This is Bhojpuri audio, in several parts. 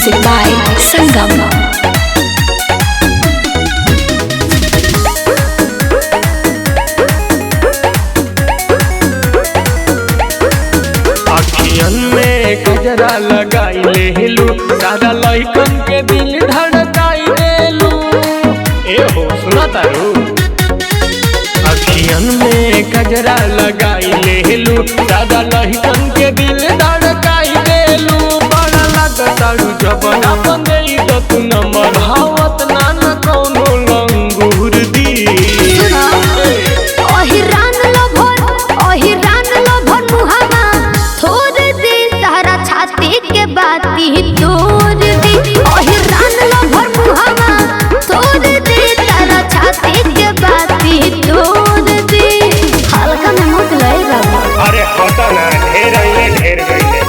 Music by Sangam. गजरा लगाई लेलू दादा लइकन के दिल धड़काई देलू। ए हो सुना तारू अखियन में गजरा लगाई लेलू दादा लइकन के दिल धड़काई देलू। बड़ा लगतारू जब अपन देई तो तू नंबर भावत ना न कोनो लंगूर दी। के बाती तोड़ दी ओहिरान लभर मुहावा तोड़ दी तारा छाती के बाती तोड़ दी। हल्का में मुझ लई बाबा अरे होता ना ढेर गईले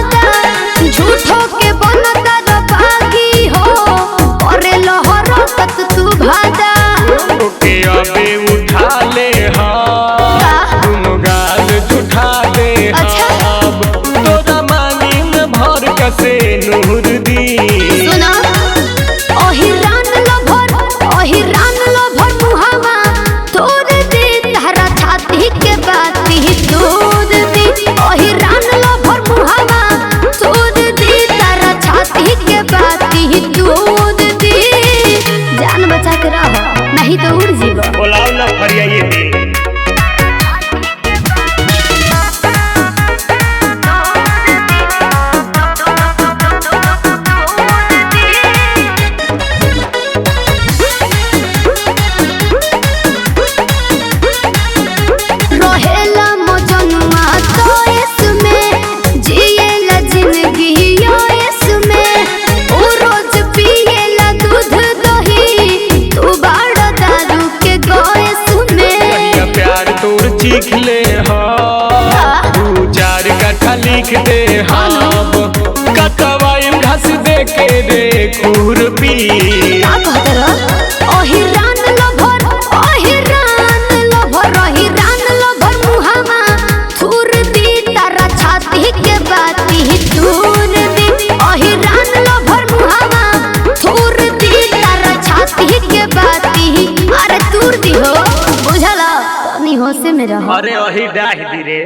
झूठो के बनता रबागी हो करे लहर तक तू भादा ओके अबे उठा ले दोनों गाल जुठा दे तोरा मांगी में भर कसे नूर दी। सुना ओहिरान लभर मुहावा तोड़ दी तारा छाती के बाती तोड़ दी ओहिरान लभर मुहावा तोड़ दी तारा छाती के बाती तोड़ दी। जान बचा के रहो नहीं तो उड़ जीवो बोलाओ ना फरियाई दी। सीख ले दू चार कट्ठा लिख दे कतवाई घस दे के रे खुरपी। ओहिरान लभर मुहावा थूर दी तारा छाती के बाती तूर दी ओहिरान लभर मुहावा थूर दी तारा छाती के बाती अरे तूर दी हो बुझला होश में रहो। अरे वही डाह दी रे।